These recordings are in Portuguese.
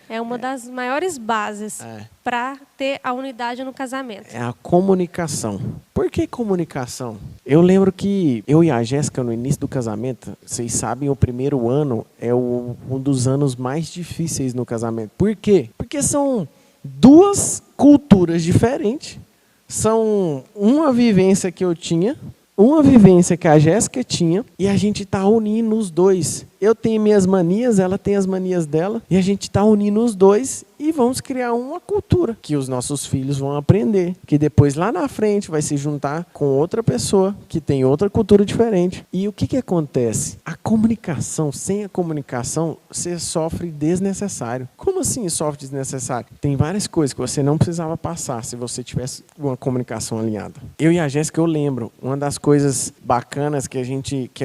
É uma das maiores bases para ter a unidade no casamento. É a comunicação. Por que comunicação? Eu lembro que eu e a Jéssica, no início do casamento, vocês sabem, o primeiro ano é um dos anos mais difíceis no casamento. Por quê? Porque são duas culturas diferentes. São uma vivência que eu tinha, uma vivência que a Jéssica tinha, e a gente está unindo os dois. Eu tenho minhas manias, ela tem as manias dela, e a gente está unindo os dois e vamos criar uma cultura que os nossos filhos vão aprender, que depois lá na frente vai se juntar com outra pessoa que tem outra cultura diferente. E o que acontece? A comunicação, sem a comunicação, você sofre desnecessário. Como assim sofre desnecessário? Tem várias coisas que você não precisava passar se você tivesse uma comunicação alinhada. Eu e a Jéssica, eu lembro, uma das coisas bacanas que a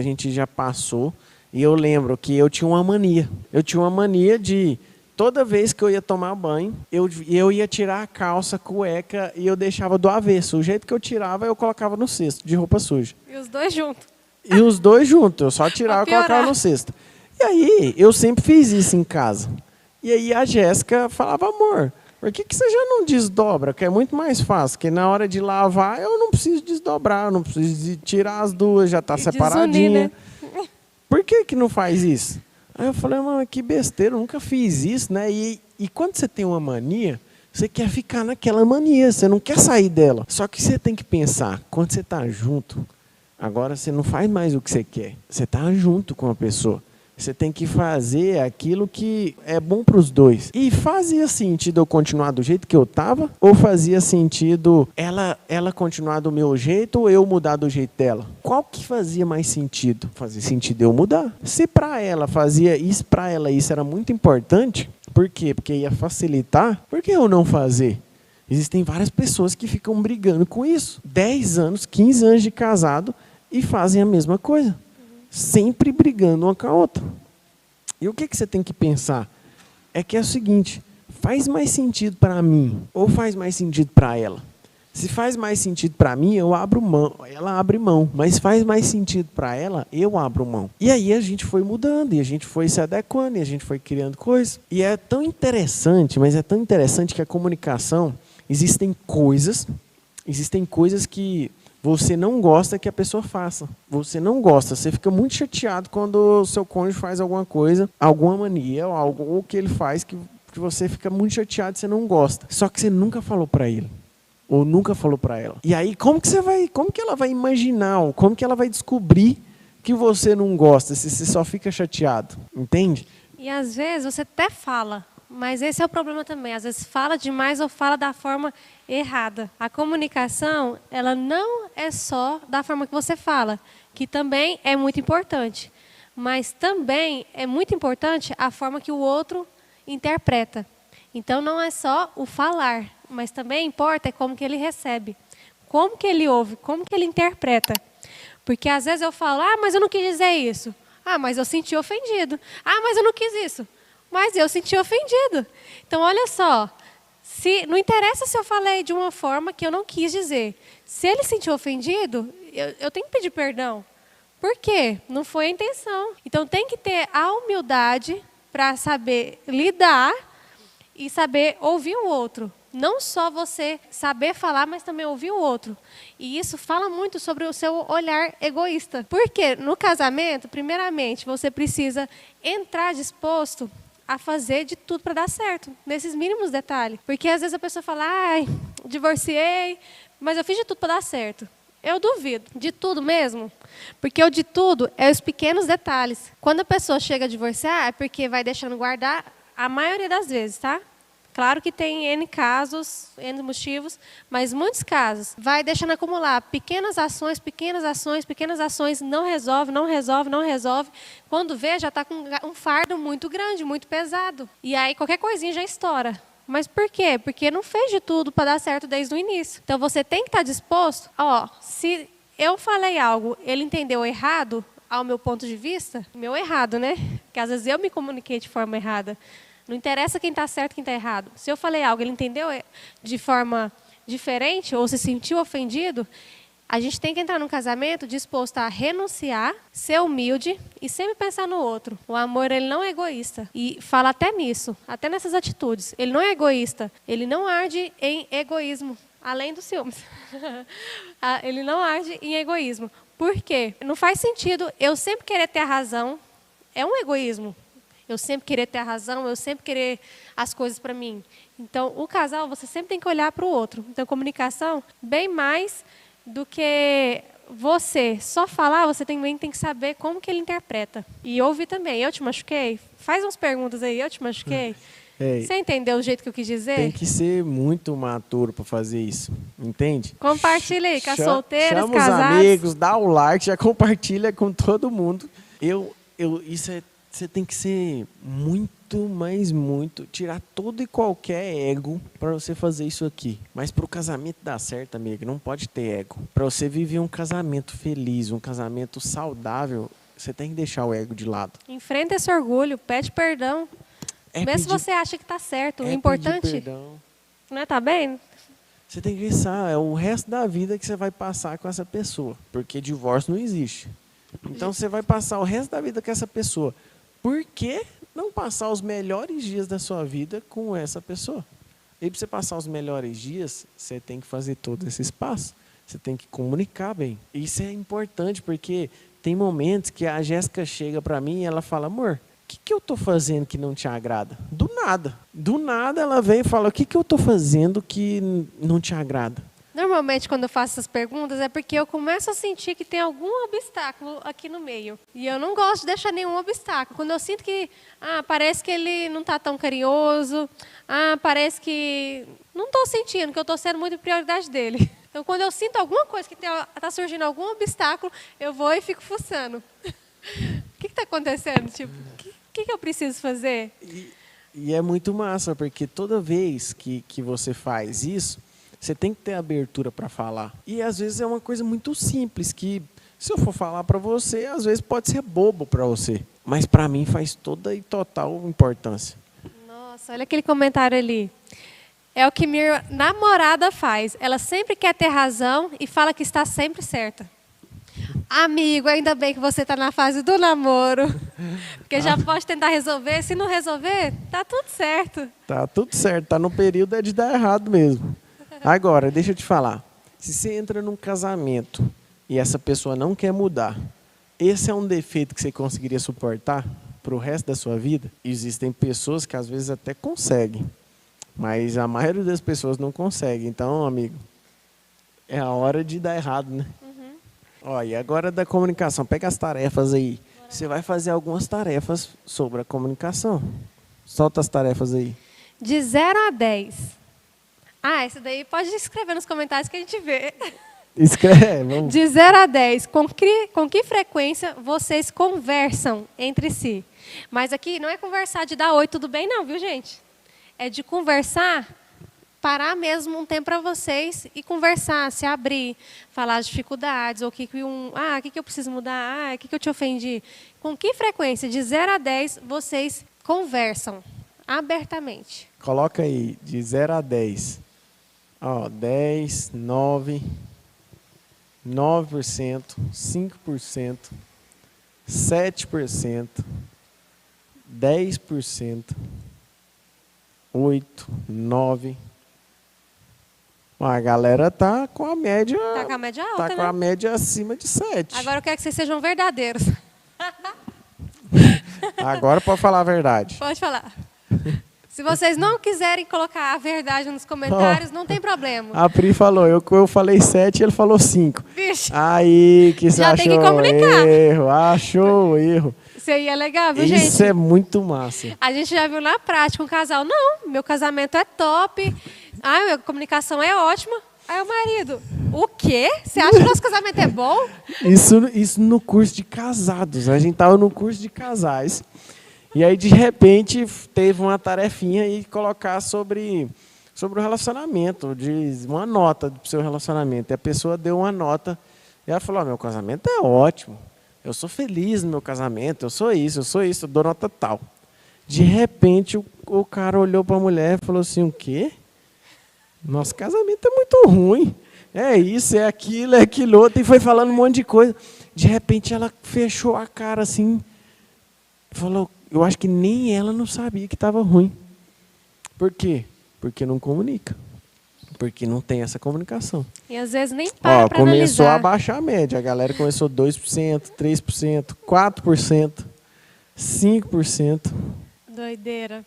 gente já passou. E eu lembro que eu tinha uma mania. Eu tinha uma mania de, toda vez que eu ia tomar banho, eu ia tirar a calça, a cueca, e eu deixava do avesso. O jeito que eu tirava, eu colocava no cesto de roupa suja. E os dois juntos. E os dois juntos. Eu só tirava e colocava no cesto. E aí, eu sempre fiz isso em casa. E aí a Jéssica falava, amor, por que você já não desdobra? Que é muito mais fácil. Porque na hora de lavar, eu não preciso desdobrar, eu não preciso de tirar as duas, já está separadinha. Desunir, né? Por que não faz isso? Aí eu falei, mano, que besteira, eu nunca fiz isso, né? E quando você tem uma mania, você quer ficar naquela mania, você não quer sair dela. Só que você tem que pensar, quando você está junto, agora você não faz mais o que você quer. Você está junto com a pessoa. Você tem que fazer aquilo que é bom para os dois. E fazia sentido eu continuar do jeito que eu estava? Ou fazia sentido ela continuar do meu jeito ou eu mudar do jeito dela? Qual que fazia mais sentido? Fazia sentido eu mudar. Se para ela isso era muito importante, por quê? Porque ia facilitar, por que eu não fazer? Existem várias pessoas que ficam brigando com isso. 10 anos, 15 anos de casado e fazem a mesma coisa. Sempre brigando uma com a outra. E o que você tem que pensar? É que é o seguinte, faz mais sentido para mim ou faz mais sentido para ela? Se faz mais sentido para mim, eu abro mão, ela abre mão. Mas faz mais sentido para ela, eu abro mão. E aí a gente foi mudando, e a gente foi se adequando, e a gente foi criando coisas. E é tão interessante, mas é tão interessante que a comunicação, existem coisas que você não gosta que a pessoa faça. Você não gosta. Você fica muito chateado quando o seu cônjuge faz alguma coisa, alguma mania, ou algo que ele faz que você fica muito chateado e você não gosta. Só que você nunca falou para ele. Ou nunca falou para ela. E aí, como que ela vai imaginar? Ou como que ela vai descobrir que você não gosta, se você só fica chateado? Entende? E às vezes você até fala, mas esse é o problema também. Às vezes fala demais ou fala da forma errada. A comunicação, ela não é só da forma que você fala, que também é muito importante. Mas também é muito importante a forma que o outro interpreta. Então não é só o falar, mas também importa é como que ele recebe. Como que ele ouve, como que ele interpreta. Porque às vezes eu falo, mas eu não quis dizer isso. Mas eu senti ofendido. Mas eu não quis isso. Mas eu senti ofendido. Então, olha só, não interessa se eu falei de uma forma que eu não quis dizer. Se ele sentiu ofendido, eu tenho que pedir perdão. Por quê? Não foi a intenção. Então, tem que ter a humildade para saber lidar e saber ouvir o outro. Não só você saber falar, mas também ouvir o outro. E isso fala muito sobre o seu olhar egoísta. Porque no casamento, primeiramente, você precisa entrar disposto a fazer de tudo para dar certo, nesses mínimos detalhes. Porque às vezes a pessoa fala, divorciei, mas eu fiz de tudo para dar certo. Eu duvido. De tudo mesmo? Porque o de tudo é os pequenos detalhes. Quando a pessoa chega a divorciar, é porque vai deixando guardar a maioria das vezes, tá? Claro que tem N casos, N motivos, mas muitos casos vai deixando acumular pequenas ações, não resolve. Quando vê, já está com um fardo muito grande, muito pesado. E aí qualquer coisinha já estoura. Mas por quê? Porque não fez de tudo para dar certo desde o início. Então você tem que estar disposto, se eu falei algo, ele entendeu errado, ao meu ponto de vista, meu errado, né? Porque às vezes eu me comuniquei de forma errada. Não interessa quem está certo e quem está errado. Se eu falei algo, ele entendeu de forma diferente ou se sentiu ofendido, A gente tem que entrar num casamento disposto a renunciar, ser humilde e sempre pensar no outro. O amor, ele não é egoísta. E fala até nisso, até nessas atitudes. Ele não é egoísta, ele não arde em egoísmo, além dos ciúmes. Ele não arde em egoísmo. Por quê? Não faz sentido eu sempre querer ter a razão. É um egoísmo. Eu sempre querer ter a razão, eu sempre querer as coisas para mim. Então, o casal, você sempre tem que olhar para o outro. Então, comunicação, bem mais do que você só falar, você também tem que saber como que ele interpreta. E ouvir também. Eu te machuquei? Faz umas perguntas aí. Eu te machuquei? Você entendeu o jeito que eu quis dizer? Tem que ser muito maturo para fazer isso, entende? Compartilha aí com as solteiras, chama casados. Chama os amigos, dá o like, já compartilha com todo mundo. Você tem que ser muito, mas muito, tirar todo e qualquer ego para você fazer isso aqui. Mas para o casamento dar certo, amigo, não pode ter ego. Para você viver um casamento feliz, um casamento saudável, você tem que deixar o ego de lado. Enfrenta esse orgulho, pede perdão. Mesmo se você acha que está certo. O importante não é tá bem? Você tem que pensar, é o resto da vida que você vai passar com essa pessoa. Porque divórcio não existe. Então você vai passar o resto da vida com essa pessoa. Por que não passar os melhores dias da sua vida com essa pessoa? E para você passar os melhores dias, você tem que fazer todo esse espaço. Você tem que comunicar bem. Isso é importante, porque tem momentos que a Jéssica chega para mim e ela fala, amor, o que eu estou fazendo que não te agrada? Do nada. Do nada ela vem e fala, o que eu estou fazendo que não te agrada? Normalmente, quando eu faço essas perguntas, é porque eu começo a sentir que tem algum obstáculo aqui no meio. E eu não gosto de deixar nenhum obstáculo. Quando eu sinto que, parece que ele não está tão carinhoso, parece que não estou sentindo, que eu estou sendo muito prioridade dele. Então, quando eu sinto alguma coisa, que está surgindo algum obstáculo, eu vou e fico fuçando. O que está acontecendo? Tipo, o que eu preciso fazer? E é muito massa, porque toda vez que você faz isso, você tem que ter abertura para falar. E às vezes é uma coisa muito simples, que se eu for falar para você, às vezes pode ser bobo para você. Mas para mim faz toda e total importância. Nossa, olha aquele comentário ali. É o que minha namorada faz. Ela sempre quer ter razão e fala que está sempre certa. Amigo, ainda bem que você está na fase do namoro. Porque já pode tentar resolver. Se não resolver, tá tudo certo. Tá tudo certo. Tá no período de dar errado mesmo. Agora, deixa eu te falar. Se você entra num casamento e essa pessoa não quer mudar, esse é um defeito que você conseguiria suportar para o resto da sua vida? Existem pessoas que às vezes até conseguem, mas a maioria das pessoas não consegue. Então, amigo, é a hora de dar errado, né? Ó, e agora da comunicação, pega as tarefas aí. Você vai fazer algumas tarefas sobre a comunicação. Solta as tarefas aí. De 0 a 10. Essa daí pode escrever nos comentários que a gente vê. Escreve, vamos. De 0 a 10, com que frequência vocês conversam entre si? Mas aqui não é conversar de dar oi, tudo bem, não, viu, gente? É de conversar, parar mesmo um tempo para vocês e conversar, se abrir, falar as dificuldades, ou o que eu preciso mudar, o que eu te ofendi. Com que frequência, de 0 a 10, vocês conversam abertamente? Coloca aí, de 0 a 10. 10, 9, 9%, 5%, 7%, 10%, 8%, 9%. A galera tá com a média. Tá com a média alta, tá com a média acima de 7. Agora eu quero que vocês sejam verdadeiros. Agora pode falar a verdade. Pode falar. Se vocês não quiserem colocar a verdade nos comentários, não tem problema. A Pri falou, eu falei 7 e ele falou 5. Vixe. Aí que você Já achou tem que comunicar. erro, achou erro. Isso aí é legal, viu, gente? Isso é muito massa. A gente já viu na prática um casal, não, meu casamento é top, minha comunicação é ótima. Aí o marido, o quê? Você acha que nosso casamento é bom? Isso no curso de casados. A gente estava no curso de casais. E aí, de repente, teve uma tarefinha aí colocar sobre o relacionamento, de uma nota para o seu relacionamento. E a pessoa deu uma nota e ela falou, meu casamento é ótimo. Eu sou feliz no meu casamento, eu sou isso, eu dou nota tal. De repente, o cara olhou para a mulher e falou assim, o quê? Nosso casamento é muito ruim. é isso, é aquilo outro, e foi falando um monte de coisa. De repente ela fechou a cara assim, falou, eu acho que nem ela não sabia que estava ruim. Por quê? Porque não comunica. Porque não tem essa comunicação. E às vezes nem para para começou analisar. a baixar a média. A galera começou 2%, 3%, 4%, 5%. Doideira.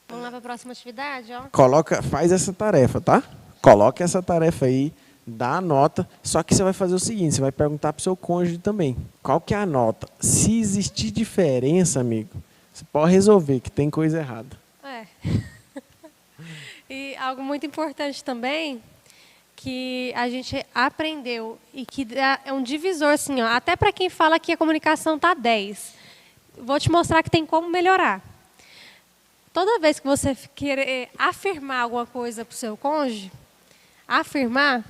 Vamos lá para a próxima atividade, ó. Faz essa tarefa, tá? Coloca essa tarefa aí, dá a nota. Só que você vai fazer o seguinte, você vai perguntar para o seu cônjuge também. Qual que é a nota? Se existir diferença, amigo, você pode resolver que tem coisa errada. É. E algo muito importante também, que a gente aprendeu e que é um divisor, assim, ó, até para quem fala que a comunicação está 10. Vou te mostrar que tem como melhorar. Toda vez que você querer afirmar alguma coisa para o seu cônjuge, afirmar,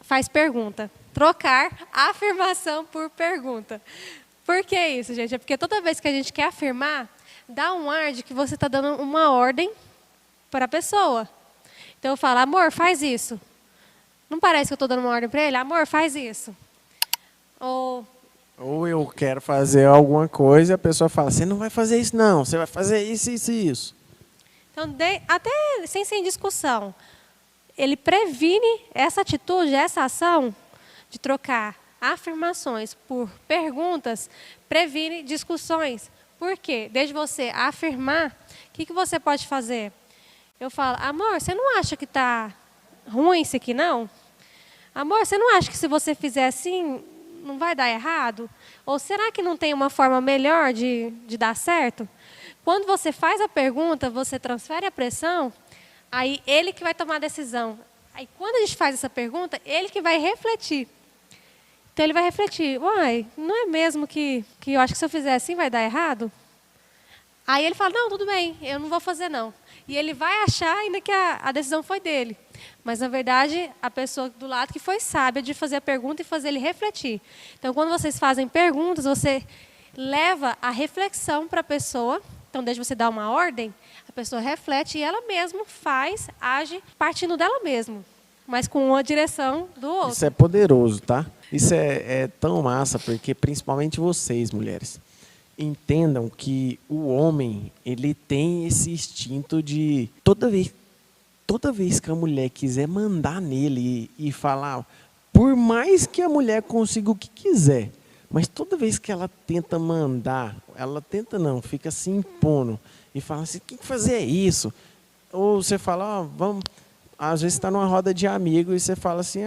faz pergunta. Trocar afirmação por pergunta. Por que isso, gente? É porque toda vez que a gente quer afirmar, dá um ar de que você está dando uma ordem para a pessoa. Então eu falo, amor, faz isso. Não parece que eu estou dando uma ordem para ele? Amor, faz isso. Ou eu quero fazer alguma coisa e a pessoa fala, você não vai fazer isso não, você vai fazer isso, isso e isso. Então, até sem discussão, ele previne essa atitude, essa ação de trocar afirmações por perguntas, previne discussões. Por quê? Desde você afirmar, o que você pode fazer? Eu falo, amor, você não acha que está ruim isso aqui, não? Amor, você não acha que se você fizer assim, não vai dar errado? Ou será que não tem uma forma melhor de dar certo? Quando você faz a pergunta, você transfere a pressão, aí ele que vai tomar a decisão. Aí quando a gente faz essa pergunta, ele que vai refletir. Então ele vai refletir, uai, não é mesmo que eu acho que se eu fizer assim vai dar errado? Aí ele fala, não, tudo bem, eu não vou fazer não. E ele vai achar ainda que a decisão foi dele. Mas, na verdade, a pessoa do lado que foi sábia de fazer a pergunta e fazer ele refletir. Então, quando vocês fazem perguntas, você leva a reflexão para a pessoa. Então, desde você dar uma ordem, a pessoa reflete e ela mesma faz, age, partindo dela mesma. Mas com uma direção do outro. Isso é poderoso, tá? Isso é tão massa, porque principalmente vocês, mulheres, entendam que o homem, ele tem esse instinto de toda vez que a mulher quiser mandar nele e falar, por mais que a mulher consiga o que quiser, mas toda vez que ela tenta mandar, fica se impondo e fala assim, tem que fazer isso. Ou você fala, vamos, às vezes está numa roda de amigos e você fala assim,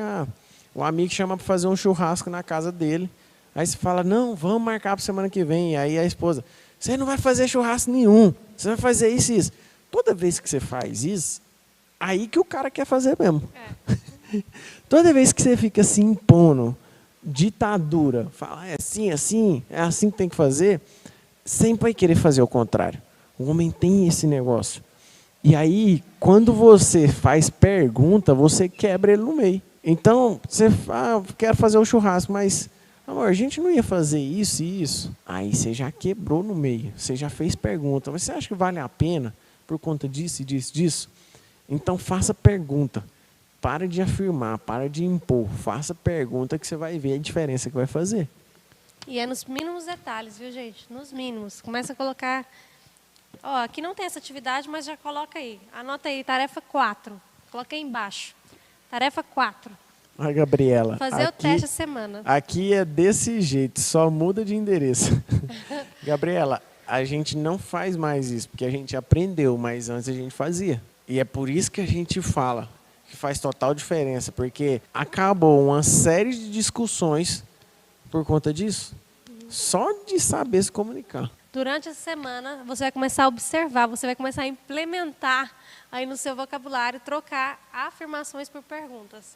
o amigo chama para fazer um churrasco na casa dele. Aí você fala, não, vamos marcar para semana que vem. Aí a esposa, você não vai fazer churrasco nenhum, você vai fazer isso e isso. Toda vez que você faz isso, aí que o cara quer fazer mesmo. É. Toda vez que você fica se impondo, ditadura, fala, é assim que tem que fazer, sempre vai querer fazer o contrário. O homem tem esse negócio. E aí, quando você faz pergunta, você quebra ele no meio. Então, você fala, quero fazer o churrasco, mas... amor, a gente não ia fazer isso e isso. Aí você já quebrou no meio. Você já fez pergunta. Mas você acha que vale a pena por conta disso e disso? Então faça pergunta. Para de afirmar, para de impor. Faça pergunta que você vai ver a diferença que vai fazer. E é nos mínimos detalhes, viu, gente? Nos mínimos. Começa a colocar... aqui não tem essa atividade, mas já coloca aí. Anota aí, tarefa 4. Coloca aí embaixo. Tarefa 4. A Gabriela. Fazer o teste a semana. Aqui é desse jeito, só muda de endereço. Gabriela, a gente não faz mais isso, porque a gente aprendeu, mas antes a gente fazia. E é por isso que a gente fala que faz total diferença, porque acabou uma série de discussões por conta disso. Só de saber se comunicar. Durante essa semana, você vai começar a observar, você vai começar a implementar aí no seu vocabulário, trocar afirmações por perguntas.